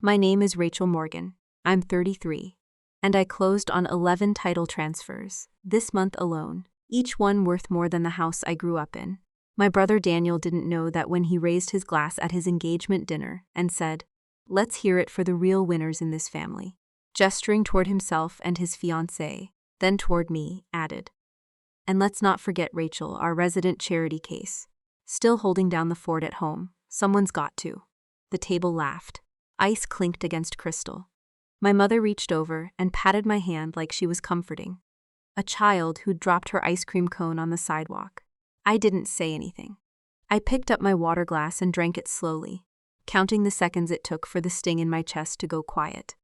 My name is Rachel Morgan. I'm 33. And I closed on 11 title transfers, this month alone, each one worth more than the house I grew up in. My brother Daniel didn't know that when he raised his glass at his engagement dinner and said, "Let's hear it for the real winners in this family," gesturing toward himself and his fiancée, then toward me, added, "And let's not forget Rachel, our resident charity case. Still holding down the fort at home. Someone's got to." The table laughed. Ice clinked against crystal. My mother reached over and patted my hand like she was comforting a child who'd dropped her ice cream cone on the sidewalk. I didn't say anything. I picked up my water glass and drank it slowly, counting the seconds it took for the sting in my chest to go quiet.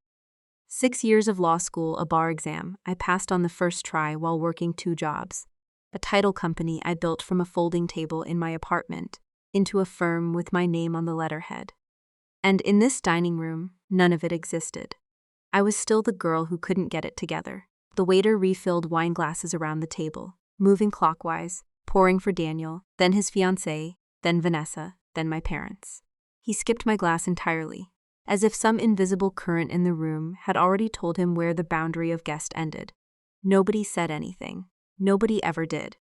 6 years of law school, a bar exam, I passed on the first try while working 2 jobs. A title company I built from a folding table in my apartment into a firm with my name on the letterhead. And in this dining room, none of it existed. I was still the girl who couldn't get it together. The waiter refilled wine glasses around the table, moving clockwise, pouring for Daniel, then his fiancée, then Vanessa, then my parents. He skipped my glass entirely, as if some invisible current in the room had already told him where the boundary of guest ended. Nobody said anything. Nobody ever did.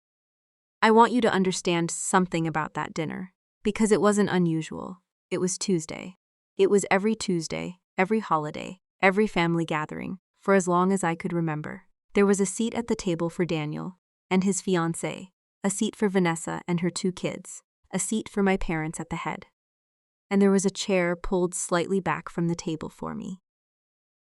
I want you to understand something about that dinner, because it wasn't unusual. It was Tuesday. It was every Tuesday, every holiday, every family gathering, for as long as I could remember. There was a seat at the table for Daniel and his fiancée, a seat for Vanessa and her 2 kids, a seat for my parents at the head. And there was a chair pulled slightly back from the table for me.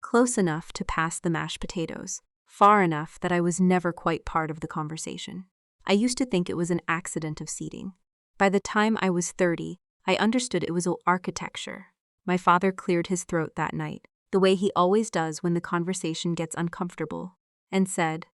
Close enough to pass the mashed potatoes, far enough that I was never quite part of the conversation. I used to think it was an accident of seating. By the time I was 30, I understood it was architecture. My father cleared his throat that night, the way he always does when the conversation gets uncomfortable, and said,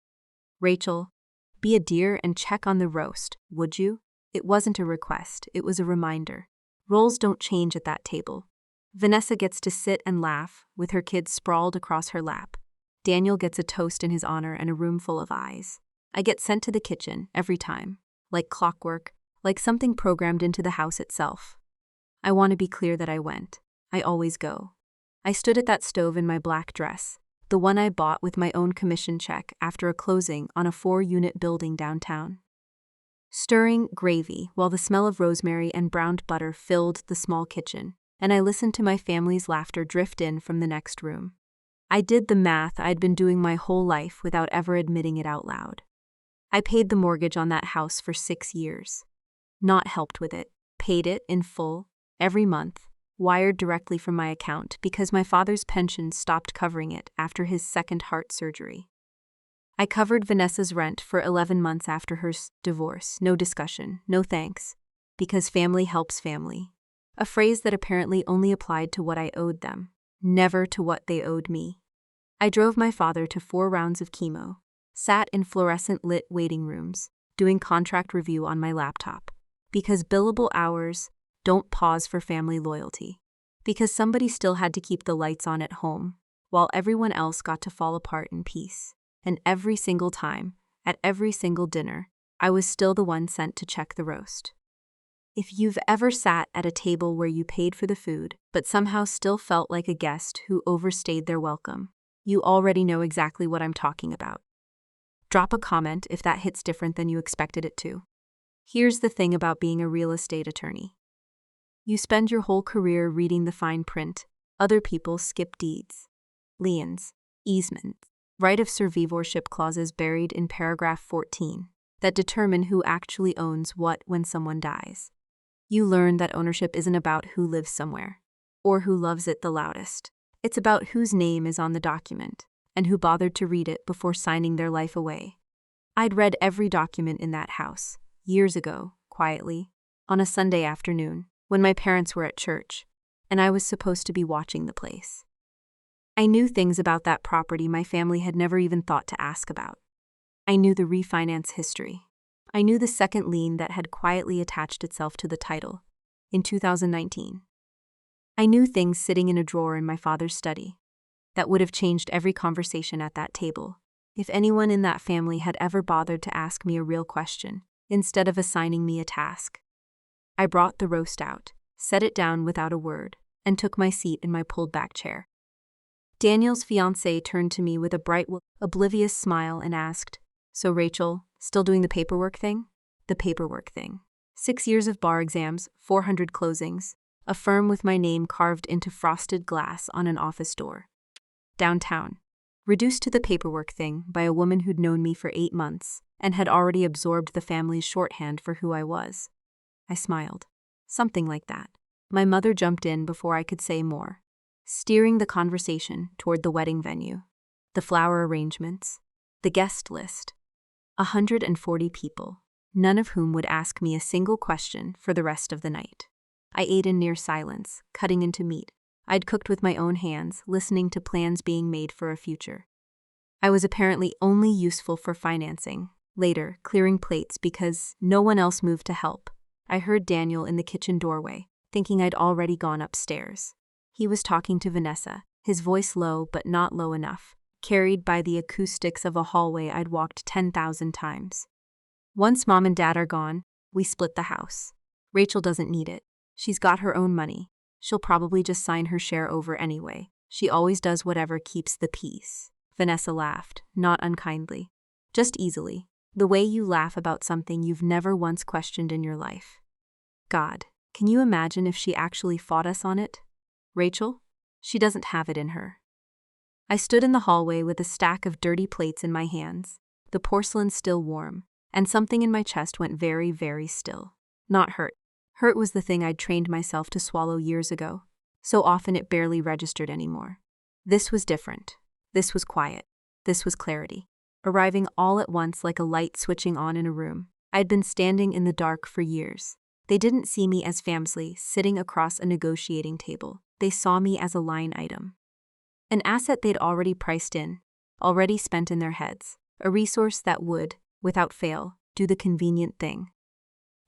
"Rachel, be a dear and check on the roast, would you?" It wasn't a request, it was a reminder. Roles don't change at that table. Vanessa gets to sit and laugh, with her kids sprawled across her lap. Daniel gets a toast in his honor and a room full of eyes. I get sent to the kitchen every time, like clockwork, like something programmed into the house itself. I want to be clear that I went. I always go. I stood at that stove in my black dress, the one I bought with my own commission check after a closing on a 4-unit building downtown, stirring gravy while the smell of rosemary and browned butter filled the small kitchen, and I listened to my family's laughter drift in from the next room. I did the math I'd been doing my whole life without ever admitting it out loud. I paid the mortgage on that house for 6 years. Not helped with it, paid it in full, every month, wired directly from my account because my father's pension stopped covering it after his second heart surgery. I covered Vanessa's rent for 11 months after her divorce, no discussion, no thanks, because family helps family. A phrase that apparently only applied to what I owed them, never to what they owed me. I drove my father to 4 rounds of chemo, sat in fluorescent-lit waiting rooms, doing contract review on my laptop, because billable hours don't pause for family loyalty, because somebody still had to keep the lights on at home, while everyone else got to fall apart in peace. And every single time, at every single dinner, I was still the one sent to check the roast. If you've ever sat at a table where you paid for the food, but somehow still felt like a guest who overstayed their welcome, you already know exactly what I'm talking about. Drop a comment if that hits different than you expected it to. Here's the thing about being a real estate attorney. You spend your whole career reading the fine print. Other people skip deeds, liens, easements, right of survivorship clauses buried in paragraph 14 that determine who actually owns what when someone dies. You learn that ownership isn't about who lives somewhere or who loves it the loudest. It's about whose name is on the document and who bothered to read it before signing their life away. I'd read every document in that house, years ago, quietly, on a Sunday afternoon, when my parents were at church, and I was supposed to be watching the place. I knew things about that property my family had never even thought to ask about. I knew the refinance history. I knew the second lien that had quietly attached itself to the title in 2019. I knew things sitting in a drawer in my father's study that would have changed every conversation at that table if anyone in that family had ever bothered to ask me a real question instead of assigning me a task. I brought the roast out, set it down without a word, and took my seat in my pulled-back chair. Daniel's fiancée turned to me with a bright, oblivious smile and asked, "So Rachel, still doing the paperwork thing?" The paperwork thing. 6 years of bar exams, 400 closings, a firm with my name carved into frosted glass on an office door. Downtown. Reduced to the paperwork thing by a woman who'd known me for 8 months and had already absorbed the family's shorthand for who I was. I smiled. Something like that. My mother jumped in before I could say more, steering the conversation toward the wedding venue, the flower arrangements, the guest list. 140 people, none of whom would ask me a single question for the rest of the night. I ate in near silence, cutting into meat I'd cooked with my own hands, listening to plans being made for a future. I was apparently only useful for financing, later clearing plates because no one else moved to help. I heard Daniel in the kitchen doorway, thinking I'd already gone upstairs. He was talking to Vanessa, his voice low but not low enough, carried by the acoustics of a hallway I'd walked 10,000 times. "Once Mom and Dad are gone, we split the house. Rachel doesn't need it. She's got her own money. She'll probably just sign her share over anyway. She always does whatever keeps the peace." Vanessa laughed, not unkindly, just easily, the way you laugh about something you've never once questioned in your life. God, can you imagine if she actually fought us on it? Rachel? She doesn't have it in her. I stood in the hallway with a stack of dirty plates in my hands, the porcelain still warm, and something in my chest went very, very still. Not hurt. Hurt was the thing I'd trained myself to swallow years ago. So often it barely registered anymore. This was different. This was quiet. This was clarity. Arriving all at once like a light switching on in a room. I'd been standing in the dark for years. They didn't see me as Famsley sitting across a negotiating table. They saw me as a line item. An asset they'd already priced in, already spent in their heads. A resource that would, without fail, do the convenient thing.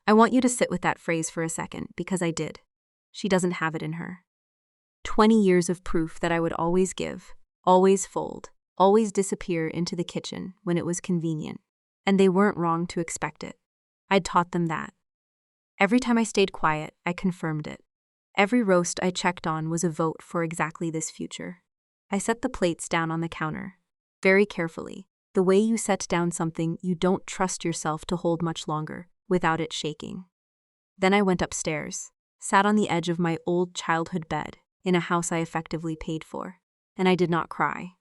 I want you to sit with that phrase for a second, because I did. She doesn't have it in her. 20 years of proof that I would always give, always fold, always disappear into the kitchen when it was convenient. And they weren't wrong to expect it. I'd taught them that. Every time I stayed quiet, I confirmed it. Every roast I checked on was a vote for exactly this future. I set the plates down on the counter, very carefully, the way you set down something you don't trust yourself to hold much longer, without it shaking. Then I went upstairs, sat on the edge of my old childhood bed, in a house I effectively paid for, and I did not cry.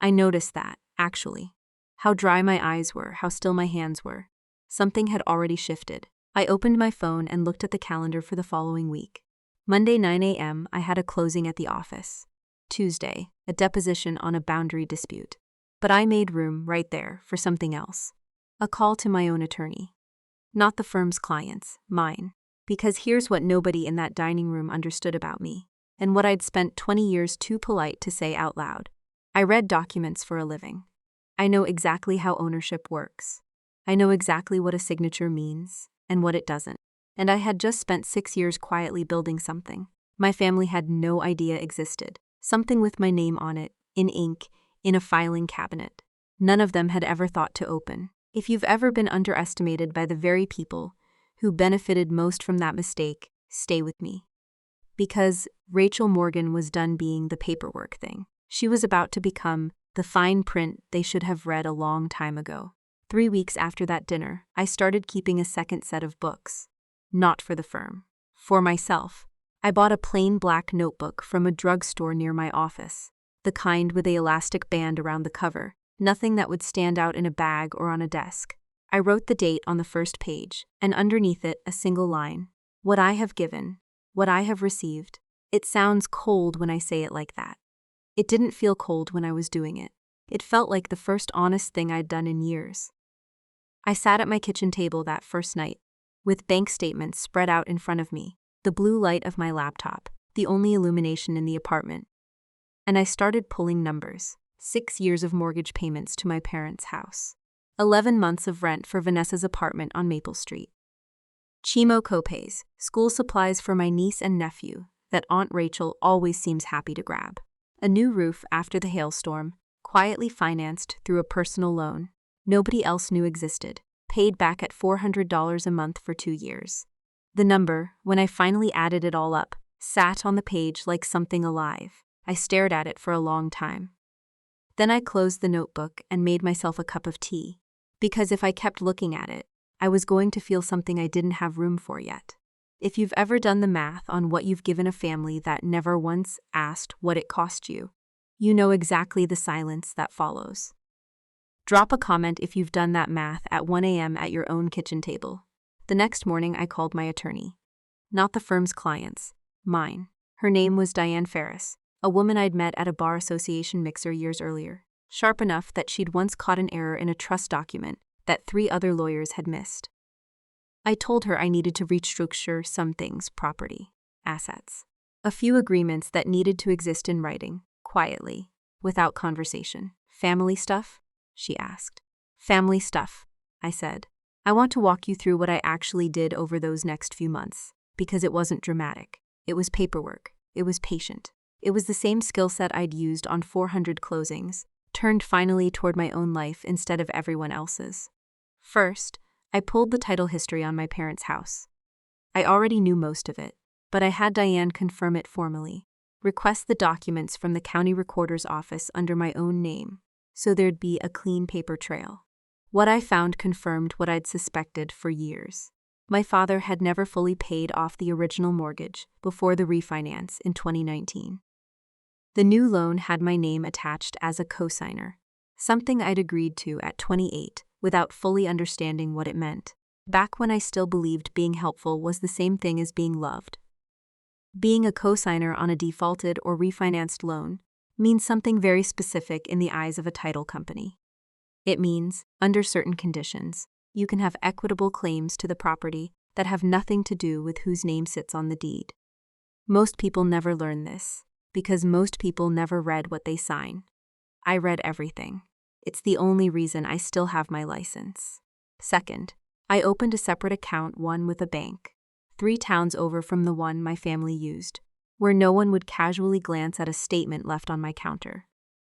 I noticed that, actually. How dry my eyes were, how still my hands were. Something had already shifted. I opened my phone and looked at the calendar for the following week. Monday 9 a.m. I had a closing at the office. Tuesday, a deposition on a boundary dispute. But I made room right there for something else. A call to my own attorney. Not the firm's clients, mine. Because here's what nobody in that dining room understood about me, and what I'd spent 20 years too polite to say out loud. I read documents for a living. I know exactly how ownership works. I know exactly what a signature means, and what it doesn't. And I had just spent 6 years quietly building something my family had no idea existed. Something with my name on it, in ink, in a filing cabinet. None of them had ever thought to open. If you've ever been underestimated by the very people who benefited most from that mistake, stay with me. Because Rachel Morgan was done being the paperwork thing. She was about to become the fine print they should have read a long time ago. 3 weeks after that dinner, I started keeping a second set of books. Not for the firm. For myself. I bought a plain black notebook from a drugstore near my office. The kind with the elastic band around the cover. Nothing that would stand out in a bag or on a desk. I wrote the date on the first page, and underneath it a single line. What I have given, what I have received. It sounds cold when I say it like that. It didn't feel cold when I was doing it. It felt like the first honest thing I'd done in years. I sat at my kitchen table that first night, with bank statements spread out in front of me, the blue light of my laptop, the only illumination in the apartment. And I started pulling numbers. 6 years of mortgage payments to my parents' house. 11 months of rent for Vanessa's apartment on Maple Street. Chemo copays, school supplies for my niece and nephew that Aunt Rachel always seems happy to grab. A new roof after the hailstorm, quietly financed through a personal loan nobody else knew existed, paid back at $400 a month for 2 years. The number, when I finally added it all up, sat on the page like something alive. I stared at it for a long time. Then I closed the notebook and made myself a cup of tea, because if I kept looking at it, I was going to feel something I didn't have room for yet. If you've ever done the math on what you've given a family that never once asked what it cost you, you know exactly the silence that follows. Drop a comment if you've done that math at 1 a.m. at your own kitchen table. The next morning, I called my attorney. Not the firm's clients, mine. Her name was Diane Ferris, a woman I'd met at a bar association mixer years earlier, sharp enough that she'd once caught an error in a trust document that 3 other lawyers had missed. I told her I needed to restructure some things: property, assets, a few agreements that needed to exist in writing, quietly, without conversation. Family stuff? She asked. Family stuff, I said. I want to walk you through what I actually did over those next few months, because it wasn't dramatic. It was paperwork. It was patient. It was the same skill set I'd used on 400 closings, turned finally toward my own life instead of everyone else's. First, I pulled the title history on my parents' house. I already knew most of it, but I had Diane confirm it formally, request the documents from the county recorder's office under my own name, so there'd be a clean paper trail. What I found confirmed what I'd suspected for years. My father had never fully paid off the original mortgage before the refinance in 2019. The new loan had my name attached as a cosigner, something I'd agreed to at 28 without fully understanding what it meant, back when I still believed being helpful was the same thing as being loved. Being a cosigner on a defaulted or refinanced loan means something very specific in the eyes of a title company. It means, under certain conditions, you can have equitable claims to the property that have nothing to do with whose name sits on the deed. Most people never learn this, because most people never read what they sign. I read everything. It's the only reason I still have my license. Second, I opened a separate account, one with a bank, 3 towns over from the one my family used, where no one would casually glance at a statement left on my counter.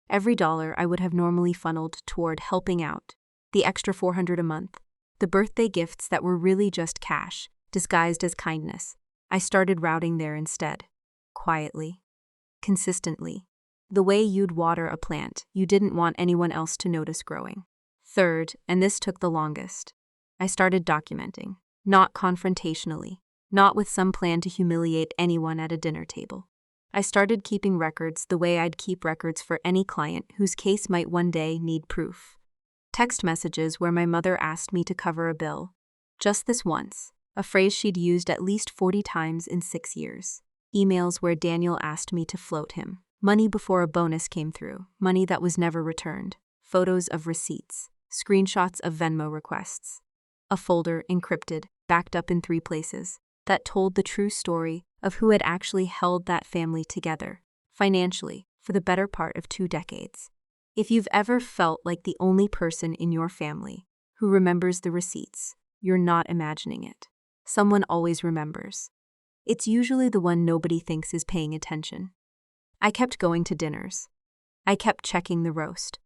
Every dollar I would have normally funneled toward helping out, the extra $400 a month, the birthday gifts that were really just cash, disguised as kindness, I started routing there instead. Quietly. Consistently. The way you'd water a plant you didn't want anyone else to notice growing. Third, and this took the longest, I started documenting, not confrontationally, not with some plan to humiliate anyone at a dinner table. I started keeping records the way I'd keep records for any client whose case might one day need proof. Text messages where my mother asked me to cover a bill. Just this once, a phrase she'd used at least 40 times in 6 years. Emails where Daniel asked me to float him. Money before a bonus came through, money that was never returned. Photos of receipts, screenshots of Venmo requests. A folder, encrypted, backed up in 3 places, that told the true story of who had actually held that family together, financially, for the better part of 2 decades. If you've ever felt like the only person in your family who remembers the receipts, you're not imagining it. Someone always remembers. It's usually the one nobody thinks is paying attention. I kept going to dinners. I kept checking the roast.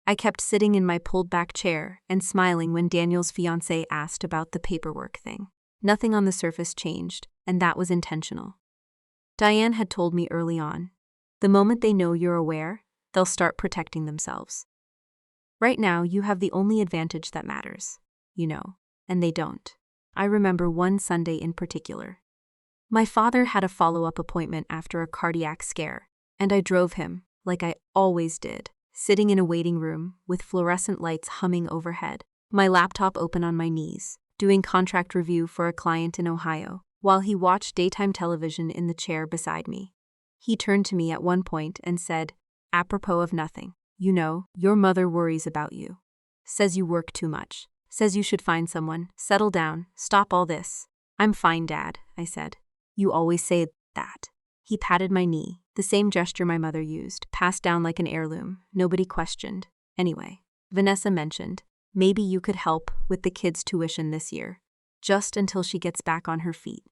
I kept sitting in my pulled-back chair and smiling when Daniel's fiancée asked about the paperwork thing. Nothing on the surface changed, and that was intentional. Diane had told me early on, the moment they know you're aware, they'll start protecting themselves. Right now, you have the only advantage that matters, and they don't. I remember one Sunday in particular. My father had a follow-up appointment after a cardiac scare, and I drove him, like I always did, sitting in a waiting room with fluorescent lights humming overhead, my laptop open on my knees, doing contract review for a client in Ohio, while he watched daytime television in the chair beside me. He turned to me at one point and said, apropos of nothing, your mother worries about you. Says you work too much. Says you should find someone, settle down, stop all this. I'm fine, Dad, I said. You always say that. He patted my knee, the same gesture my mother used, passed down like an heirloom. Nobody questioned. Anyway, Vanessa mentioned, maybe you could help with the kids' tuition this year, just until she gets back on her feet.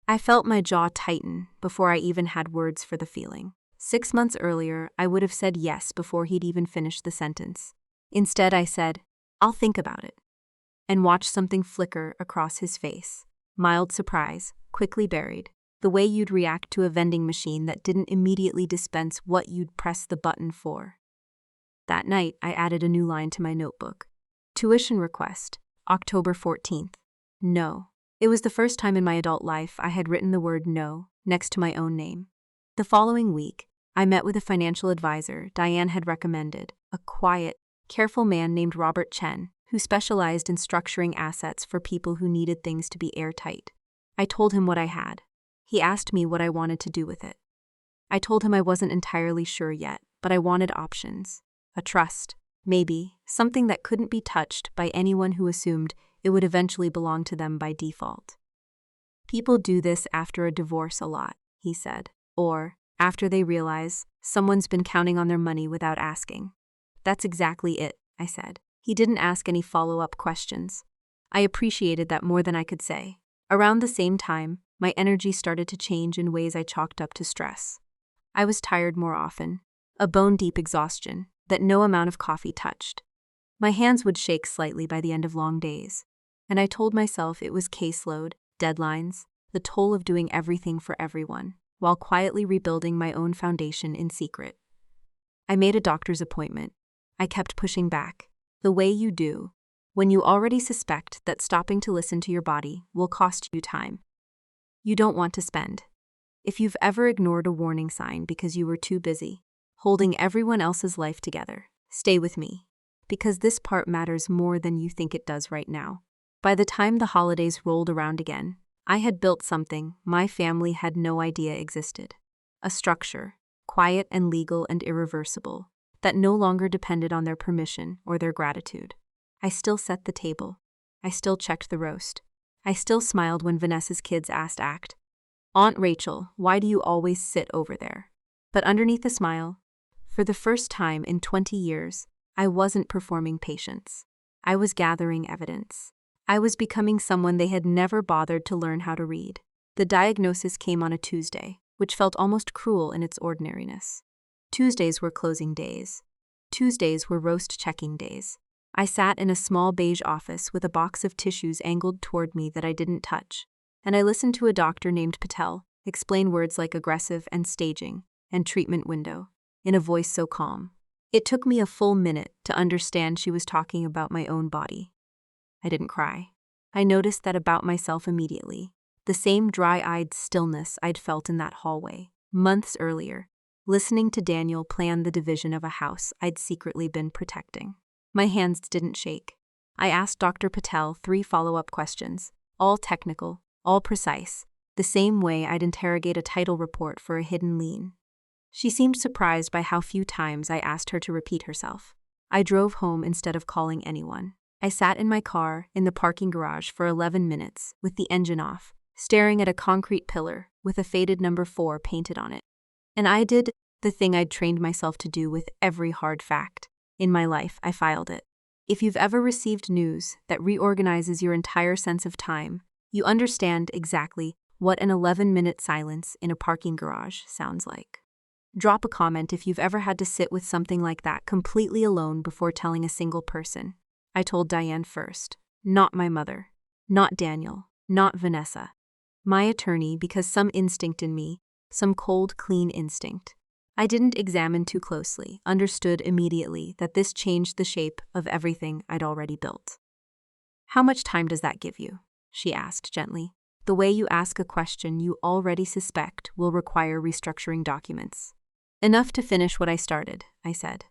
I felt my jaw tighten before I even had words for the feeling. 6 months earlier, I would have said yes before he'd even finished the sentence. Instead, I said, I'll think about it, and watched something flicker across his face. Mild surprise, quickly buried. The way you'd react to a vending machine that didn't immediately dispense what you'd press the button for. That night, I added a new line to my notebook. Tuition request, October 14th. No. It was the first time in my adult life I had written the word no next to my own name. The following week, I met with a financial advisor Diane had recommended, a quiet, careful man named Robert Chen, who specialized in structuring assets for people who needed things to be airtight. I told him what I had. He asked me what I wanted to do with it. I told him I wasn't entirely sure yet, but I wanted options. A trust, maybe, something that couldn't be touched by anyone who assumed it would eventually belong to them by default. People do this after a divorce a lot, he said, or after they realize someone's been counting on their money without asking. That's exactly it, I said. He didn't ask any follow-up questions. I appreciated that more than I could say. Around the same time, my energy started to change in ways I chalked up to stress. I was tired more often, a bone-deep exhaustion that no amount of coffee touched. My hands would shake slightly by the end of long days, and I told myself it was caseload, deadlines, the toll of doing everything for everyone, while quietly rebuilding my own foundation in secret. I made a doctor's appointment. I kept pushing back, the way you do, when you already suspect that stopping to listen to your body will cost you time you don't want to spend. If you've ever ignored a warning sign because you were too busy, holding everyone else's life together, stay with me, because this part matters more than you think it does right now. By the time the holidays rolled around again, I had built something my family had no idea existed. A structure, quiet and legal and irreversible, that no longer depended on their permission or their gratitude. I still set the table. I still checked the roast. I still smiled when Vanessa's kids asked Aunt Rachel, why do you always sit over there? But underneath the smile, for the first time in 20 years, I wasn't performing patience. I was gathering evidence. I was becoming someone they had never bothered to learn how to read. The diagnosis came on a Tuesday, which felt almost cruel in its ordinariness. Tuesdays were closing days. Tuesdays were roast checking days. I sat in a small beige office with a box of tissues angled toward me that I didn't touch, and I listened to a doctor named Patel explain words like aggressive and staging and treatment window in a voice so calm. It took me a full minute to understand she was talking about my own body. I didn't cry. I noticed that about myself immediately, the same dry-eyed stillness I'd felt in that hallway months earlier, listening to Daniel plan the division of a house I'd secretly been protecting. My hands didn't shake. I asked Dr. Patel 3 follow-up questions, all technical, all precise, the same way I'd interrogate a title report for a hidden lien. She seemed surprised by how few times I asked her to repeat herself. I drove home instead of calling anyone. I sat in my car in the parking garage for 11 minutes with the engine off, staring at a concrete pillar with a faded number 4 painted on it. And I did the thing I'd trained myself to do with every hard fact in my life. I filed it. If you've ever received news that reorganizes your entire sense of time, you understand exactly what an 11-minute silence in a parking garage sounds like. Drop a comment if you've ever had to sit with something like that completely alone before telling a single person. I told Diane first, not my mother, not Daniel, not Vanessa. My attorney, because some instinct in me, some cold, clean instinct. I didn't examine too closely, understood immediately that this changed the shape of everything I'd already built. How much time does that give you? She asked gently. The way you ask a question you already suspect will require restructuring documents. Enough to finish what I started, I said.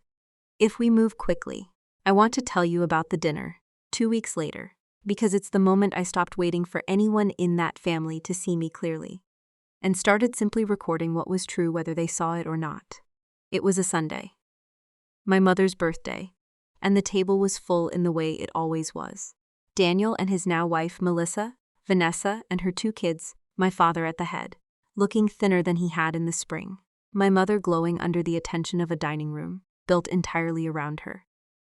If we move quickly, I want to tell you about the dinner, 2 weeks later, because it's the moment I stopped waiting for anyone in that family to see me clearly, and started simply recording what was true whether they saw it or not. It was a Sunday, my mother's birthday, and the table was full in the way it always was. Daniel and his now wife Melissa, Vanessa, and her 2 kids, my father at the head, looking thinner than he had in the spring, my mother glowing under the attention of a dining room built entirely around her.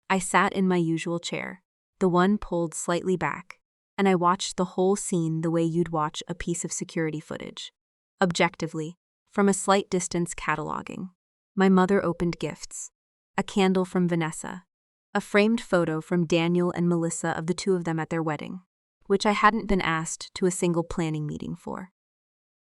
I sat in my usual chair, the one pulled slightly back, and I watched the whole scene the way you'd watch a piece of security footage. Objectively, from a slight distance cataloging. My mother opened gifts. A candle from Vanessa. A framed photo from Daniel and Melissa of the 2 of them at their wedding, which I hadn't been asked to a single planning meeting for.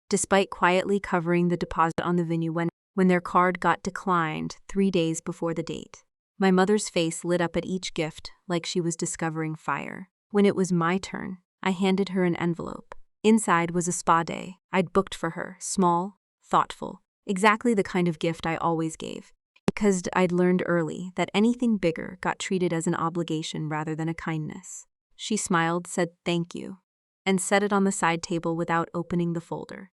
despite quietly covering the deposit on the venue when their card got declined 3 days before the date. My mother's face lit up at each gift like she was discovering fire. When it was my turn, I handed her an envelope. Inside was a spa day I'd booked for her, small, thoughtful, exactly the kind of gift I always gave, because I'd learned early that anything bigger got treated as an obligation rather than a kindness. She smiled, said thank you, and set it on the side table without opening the folder,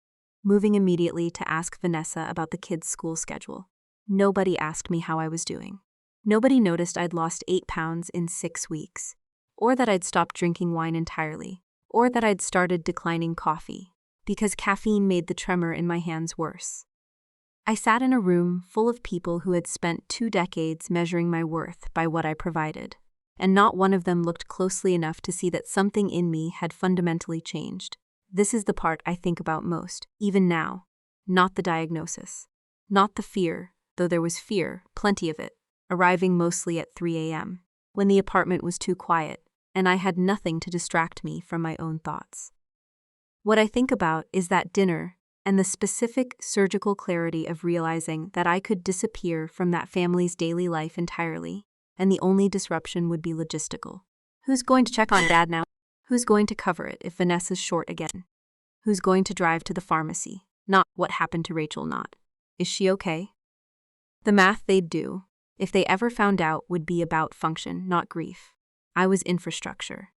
moving immediately to ask Vanessa about the kids' school schedule. Nobody asked me how I was doing. Nobody noticed I'd lost 8 pounds in 6 weeks, or that I'd stopped drinking wine entirely, or that I'd started declining coffee, because caffeine made the tremor in my hands worse. I sat in a room full of people who had spent 2 decades measuring my worth by what I provided, and not one of them looked closely enough to see that something in me had fundamentally changed. This is the part I think about most, even now. Not the diagnosis. Not the fear, though there was fear, plenty of it, arriving mostly at 3 a.m., when the apartment was too quiet, and I had nothing to distract me from my own thoughts. What I think about is that dinner and the specific surgical clarity of realizing that I could disappear from that family's daily life entirely, and the only disruption would be logistical. Who's going to check on Dad now? Who's going to cover it if Vanessa's short again? Who's going to drive to the pharmacy? Not what happened to Rachel, not. Is she okay? The math they'd do, if they ever found out, would be about function, not grief. I was infrastructure.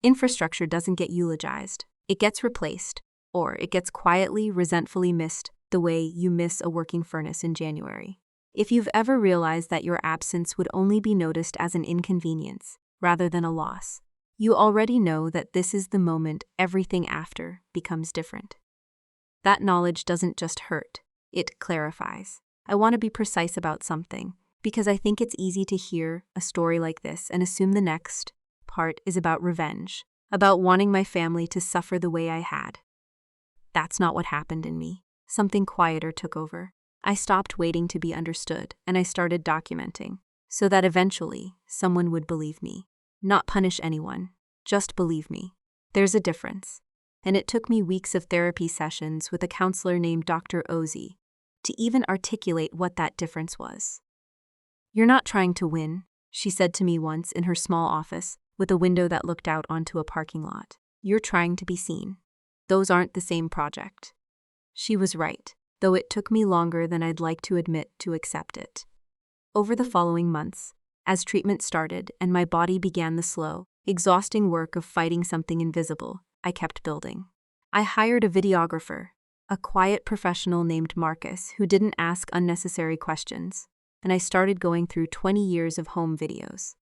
Infrastructure doesn't get eulogized. It gets replaced, or it gets quietly, resentfully missed the way you miss a working furnace in January. If you've ever realized that your absence would only be noticed as an inconvenience rather than a loss, you already know that this is the moment everything after becomes different. That knowledge doesn't just hurt, it clarifies. I want to be precise about something, because I think it's easy to hear a story like this and assume the next part is about revenge, about wanting my family to suffer the way I had. That's not what happened in me. Something quieter took over. I stopped waiting to be understood, and I started documenting, so that eventually someone would believe me. Not punish anyone, just believe me. There's a difference. And it took me weeks of therapy sessions with a counselor named Dr. Ozzy to even articulate what that difference was. "You're not trying to win," she said to me once in her small office with a window that looked out onto a parking lot. "You're trying to be seen. Those aren't the same project." She was right, though it took me longer than I'd like to admit to accept it. Over the following months, as treatment started and my body began the slow, exhausting work of fighting something invisible, I kept building. I hired a videographer, a quiet professional named Marcus who didn't ask unnecessary questions, and I started going through 20 years of home videos.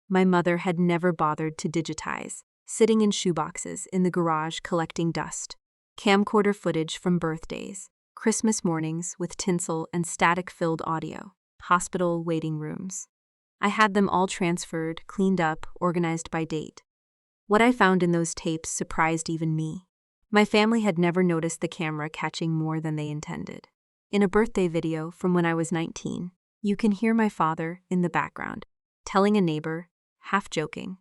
My mother had never bothered to digitize, sitting in shoeboxes in the garage collecting dust, camcorder footage from birthdays, Christmas mornings with tinsel and static-filled audio, hospital waiting rooms. I had them all transferred, cleaned up, organized by date. What I found in those tapes surprised even me. My family had never noticed the camera catching more than they intended. In a birthday video from when I was 19, you can hear my father in the background, telling a neighbor, half joking,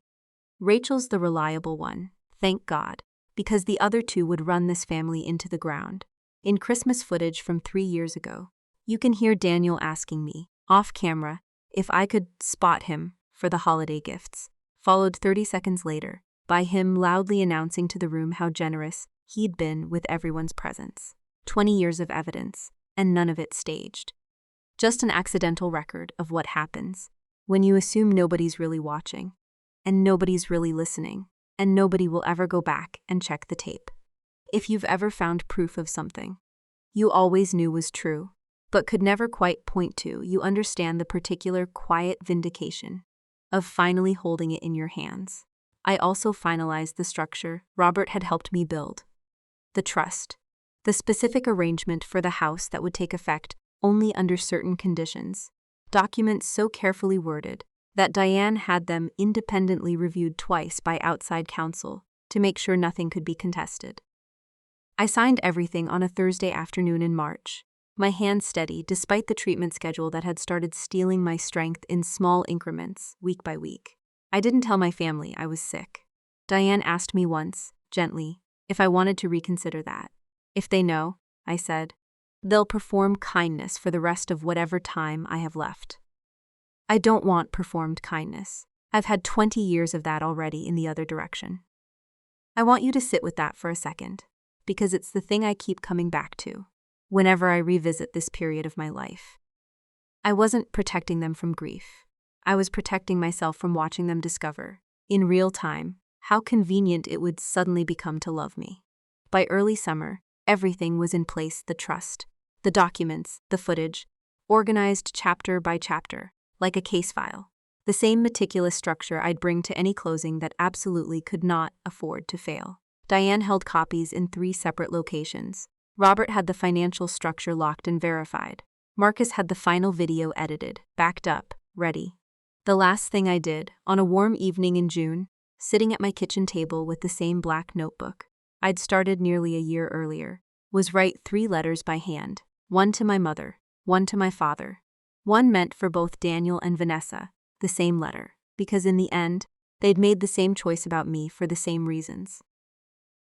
"Rachel's the reliable one, thank God, because the other two would run this family into the ground." In Christmas footage from 3 years ago, you can hear Daniel asking me, off camera, if I could spot him for the holiday gifts, followed 30 seconds later by him loudly announcing to the room how generous he'd been with everyone's presents. 20 years of evidence, and none of it staged. Just an accidental record of what happens when you assume nobody's really watching, and nobody's really listening, and nobody will ever go back and check the tape. If you've ever found proof of something you always knew was true, but could never quite point to, you understand the particular quiet vindication of finally holding it in your hands. I also finalized the structure Robert had helped me build. The trust, the specific arrangement for the house that would take effect only under certain conditions, documents so carefully worded that Diane had them independently reviewed twice by outside counsel to make sure nothing could be contested. I signed everything on a Thursday afternoon in March, my hands steady despite the treatment schedule that had started stealing my strength in small increments, week by week. I didn't tell my family I was sick. Diane asked me once, gently, if I wanted to reconsider that. If they know, I said, they'll perform kindness for the rest of whatever time I have left. I don't want performed kindness. I've had 20 years of that already in the other direction. I want you to sit with that for a second, because it's the thing I keep coming back to whenever I revisit this period of my life. I wasn't protecting them from grief. I was protecting myself from watching them discover, in real time, how convenient it would suddenly become to love me. By early summer, everything was in place: the trust, the documents, the footage, organized chapter by chapter, like a case file. The same meticulous structure I'd bring to any closing that absolutely could not afford to fail. Diane held copies in 3 separate locations. Robert had the financial structure locked and verified. Marcus had the final video edited, backed up, ready. The last thing I did, on a warm evening in June, sitting at my kitchen table with the same black notebook I'd started nearly a year earlier, was write 3 letters by hand, one to my mother, one to my father. One meant for both Daniel and Vanessa, the same letter, because in the end, they'd made the same choice about me for the same reasons.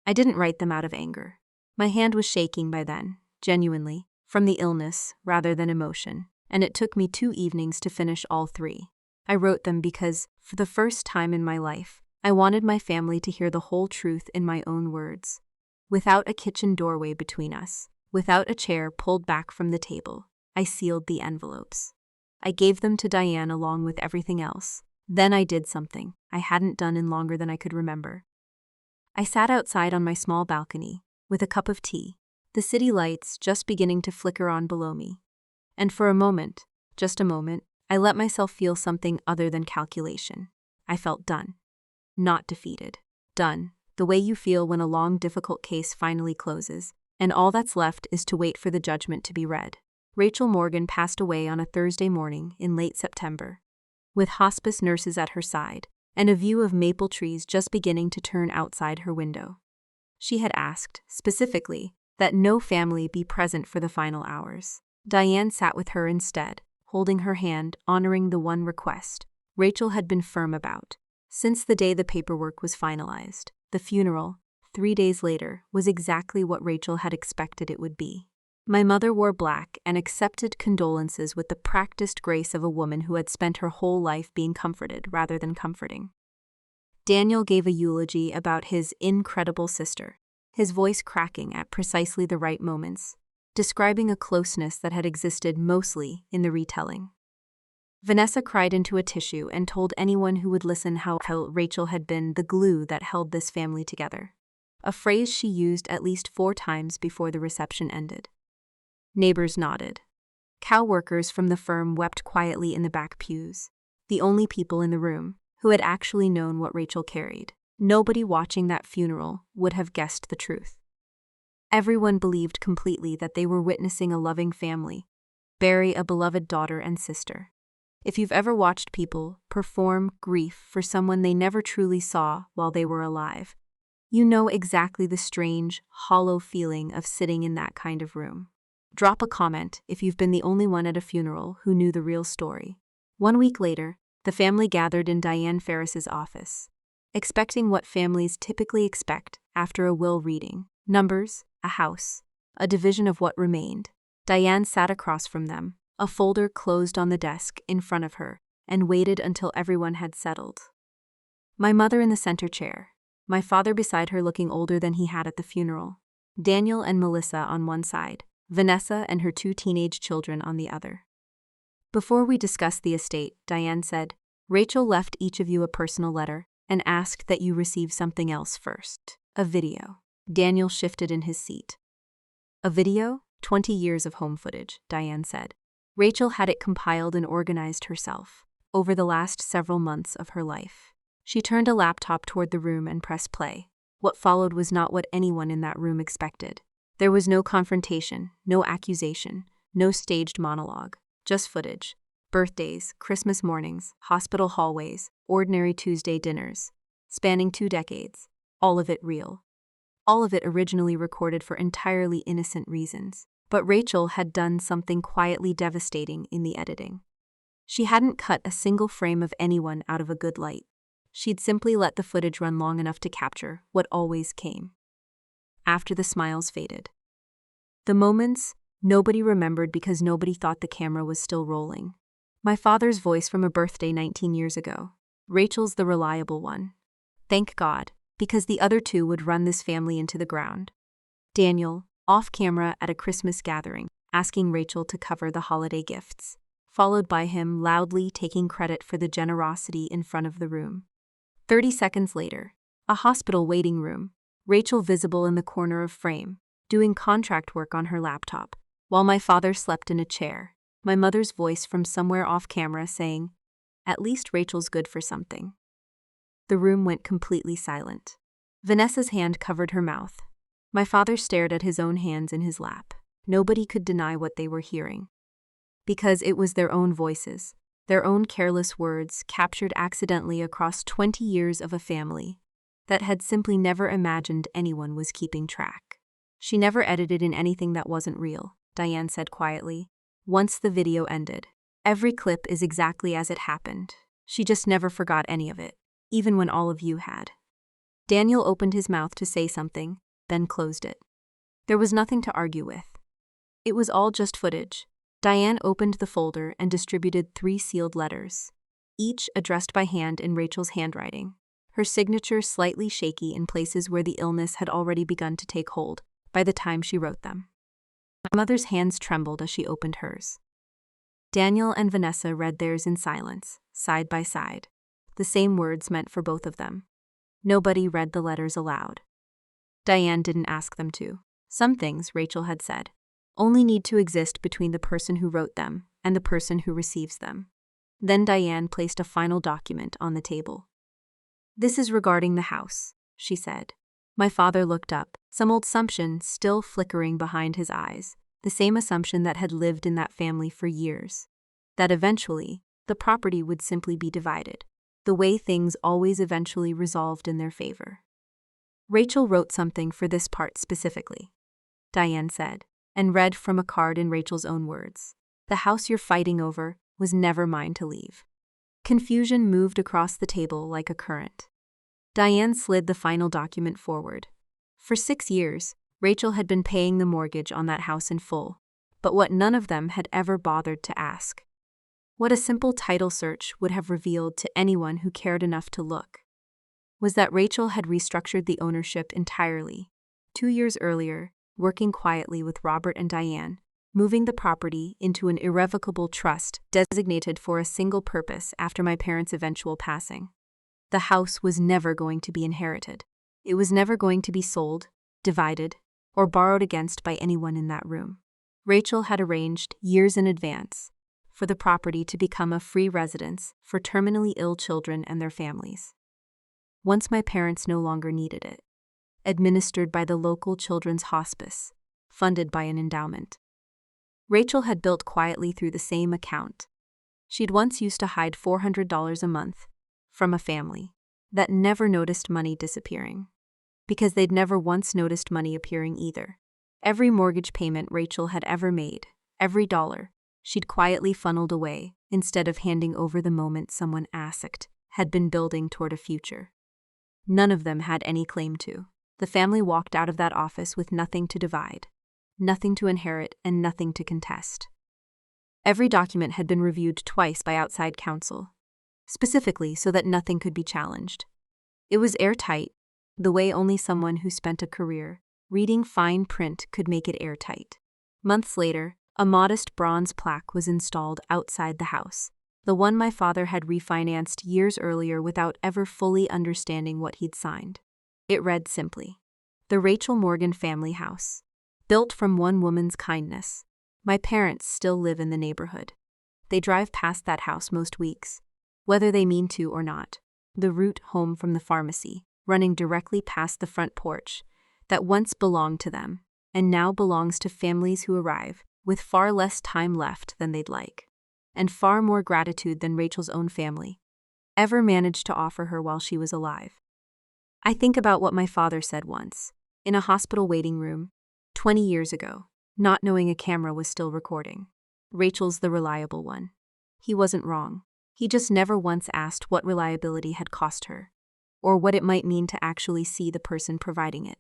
I didn't write them out of anger. My hand was shaking by then, genuinely, from the illness rather than emotion, and it took me 2 evenings to finish all 3. I wrote them because, for the first time in my life, I wanted my family to hear the whole truth in my own words. Without a kitchen doorway between us, without a chair pulled back from the table, I sealed the envelopes. I gave them to Diane along with everything else. Then I did something I hadn't done in longer than I could remember. I sat outside on my small balcony, with a cup of tea, the city lights just beginning to flicker on below me. And for a moment, just a moment, I let myself feel something other than calculation. I felt done. Not defeated. Done, the way you feel when a long, difficult case finally closes, and all that's left is to wait for the judgment to be read. Rachel Morgan passed away on a Thursday morning in late September, with hospice nurses at her side and a view of maple trees just beginning to turn outside her window. She had asked, specifically, that no family be present for the final hours. Diane sat with her instead, holding her hand, honoring the one request Rachel had been firm about. Since the day the paperwork was finalized, the funeral, 3 days later, was exactly what Rachel had expected it would be. My mother wore black and accepted condolences with the practiced grace of a woman who had spent her whole life being comforted rather than comforting. Daniel gave a eulogy about his incredible sister, his voice cracking at precisely the right moments, describing a closeness that had existed mostly in the retelling. Vanessa cried into a tissue and told anyone who would listen how Rachel had been the glue that held this family together, a phrase she used at least 4 times before the reception ended. Neighbors nodded. Cow workers from the firm wept quietly in the back pews, the only people in the room who had actually known what Rachel carried. Nobody watching that funeral would have guessed the truth. Everyone believed completely that they were witnessing a loving family bury a beloved daughter and sister. If you've ever watched people perform grief for someone they never truly saw while they were alive, you know exactly the strange, hollow feeling of sitting in that kind of room. Drop a comment if you've been the only one at a funeral who knew the real story. 1 week later, the family gathered in Diane Ferris's office, expecting what families typically expect after a will reading: numbers, a house, a division of what remained. Diane sat across from them, a folder closed on the desk in front of her, and waited until everyone had settled. My mother in the center chair, my father beside her looking older than he had at the funeral, Daniel and Melissa on one side, Vanessa and her 2 teenage children on the other. Before we discussed the estate, Diane said, Rachel left each of you a personal letter and asked that you receive something else first: a video. Daniel shifted in his seat. A video? 20 years of home footage, Diane said. Rachel had it compiled and organized herself over the last several months of her life. She turned a laptop toward the room and pressed play. What followed was not what anyone in that room expected. There was no confrontation, no accusation, no staged monologue, just footage. Birthdays, Christmas mornings, hospital hallways, ordinary Tuesday dinners, spanning 2 decades, all of it real. All of it originally recorded for entirely innocent reasons. But Rachel had done something quietly devastating in the editing. She hadn't cut a single frame of anyone out of a good light. She'd simply let the footage run long enough to capture what always came. After the smiles faded, The moments nobody remembered because nobody thought the camera was still rolling. My father's voice from a birthday 19 years ago. Rachel's the reliable one. Thank God, because the other two would run this family into the ground. Daniel, off camera at a Christmas gathering, asking Rachel to cover the holiday gifts, followed by him loudly taking credit for the generosity in front of the room. 30 seconds later, a hospital waiting room, Rachel visible in the corner of frame, doing contract work on her laptop, while my father slept in a chair, my mother's voice from somewhere off camera saying, "At least Rachel's good for something." The room went completely silent. Vanessa's hand covered her mouth. My father stared at his own hands in his lap. Nobody could deny what they were hearing. Because it was their own voices, their own careless words captured accidentally across 20 years of a family that had simply never imagined anyone was keeping track. She never edited in anything that wasn't real, Diane said quietly. Once the video ended, every clip is exactly as it happened. She just never forgot any of it, even when all of you had. Daniel opened his mouth to say something, then closed it. There was nothing to argue with. It was all just footage. Diane opened the folder and distributed 3 sealed letters, each addressed by hand in Rachel's handwriting, her signature slightly shaky in places where the illness had already begun to take hold by the time she wrote them. My mother's hands trembled as she opened hers. Daniel and Vanessa read theirs in silence, side by side, the same words meant for both of them. Nobody read the letters aloud. Diane didn't ask them to. Some things, Rachel had said, only need to exist between the person who wrote them and the person who receives them. Then Diane placed a final document on the table. "This is regarding the house," she said. My father looked up, some old assumption still flickering behind his eyes, the same assumption that had lived in that family for years, that eventually the property would simply be divided, the way things always eventually resolved in their favor. "Rachel wrote something for this part specifically," Diane said, and read from a card in Rachel's own words. "The house you're fighting over was never mine to leave." Confusion moved across the table like a current. Diane slid the final document forward. For 6 years, Rachel had been paying the mortgage on that house in full, but what none of them had ever bothered to ask, what a simple title search would have revealed to anyone who cared enough to look, was that Rachel had restructured the ownership entirely. 2 years earlier, working quietly with Robert and Diane, moving the property into an irrevocable trust designated for a single purpose after my parents' eventual passing. The house was never going to be inherited. It was never going to be sold, divided, or borrowed against by anyone in that room. Rachel had arranged, years in advance, for the property to become a free residence for terminally ill children and their families. Once my parents no longer needed it. Administered by the local children's hospice, funded by an endowment. Rachel had built quietly through the same account. She'd once used to hide $400 a month from a family that never noticed money disappearing, because they'd never once noticed money appearing either. Every mortgage payment Rachel had ever made, every dollar, she'd quietly funneled away instead of handing over the moment someone asked, had been building toward a future. None of them had any claim to. The family walked out of that office with nothing to divide, nothing to inherit, and nothing to contest. Every document had been reviewed twice by outside counsel, specifically so that nothing could be challenged. It was airtight, the way only someone who spent a career reading fine print could make it airtight. Months later, a modest bronze plaque was installed outside the house, the one my father had refinanced years earlier without ever fully understanding what he'd signed. It read simply, "The Rachel Morgan Family House. Built from one woman's kindness. My parents still live in the neighborhood. They drive past that house most weeks, whether they mean to or not. The route home from the pharmacy, running directly past the front porch, that once belonged to them, and now belongs to families who arrive with far less time left than they'd like, and far more gratitude than Rachel's own family ever managed to offer her while she was alive." I think about what my father said once, in a hospital waiting room, 20 years ago, not knowing a camera was still recording. Rachel's the reliable one. He wasn't wrong. He just never once asked what reliability had cost her, or what it might mean to actually see the person providing it.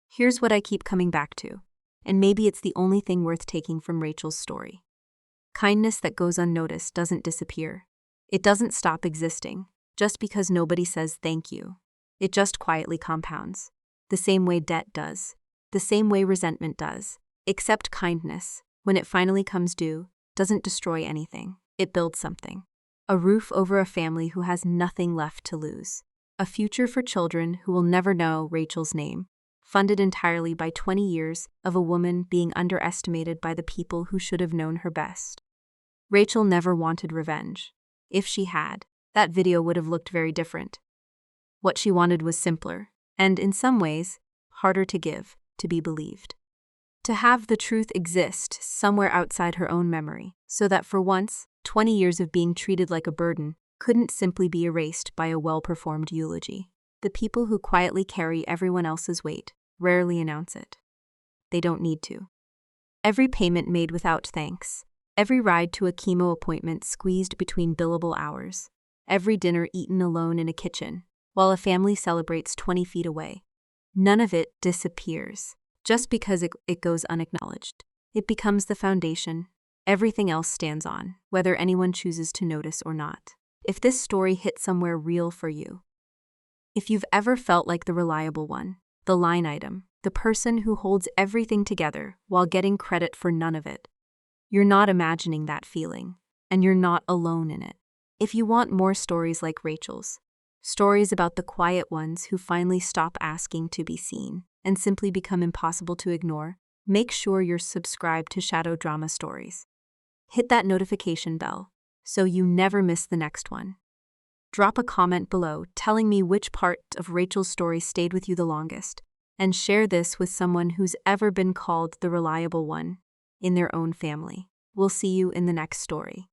Here's what I keep coming back to. and maybe it's the only thing worth taking from Rachel's story. Kindness that goes unnoticed doesn't disappear. It doesn't stop existing just because nobody says thank you. It just quietly compounds. The same way debt does. The same way resentment does. Except kindness, when it finally comes due, doesn't destroy anything. It builds something. A roof over a family who has nothing left to lose. A future for children who will never know Rachel's name. Funded entirely by 20 years of a woman being underestimated by the people who should have known her best. Rachel never wanted revenge. If she had, that video would have looked very different. What she wanted was simpler, and in some ways, harder to give, to be believed. To have the truth exist somewhere outside her own memory, so that for once, 20 years of being treated like a burden couldn't simply be erased by a well-performed eulogy. The people who quietly carry everyone else's weight rarely announce it. They don't need to. Every payment made without thanks, every ride to a chemo appointment squeezed between billable hours, every dinner eaten alone in a kitchen, while a family celebrates 20 feet away. None of it disappears just because it goes unacknowledged. It becomes the foundation everything else stands on, whether anyone chooses to notice or not. If this story hit somewhere real for you, if you've ever felt like the reliable one, the line item, the person who holds everything together while getting credit for none of it, you're not imagining that feeling, and you're not alone in it. If you want more stories like Rachel's, stories about the quiet ones who finally stop asking to be seen and simply become impossible to ignore, make sure you're subscribed to Shadow Drama Stories. Hit that notification bell so you never miss the next one. Drop a comment below telling me which part of Rachel's story stayed with you the longest, and share this with someone who's ever been called the reliable one in their own family. We'll see you in the next story.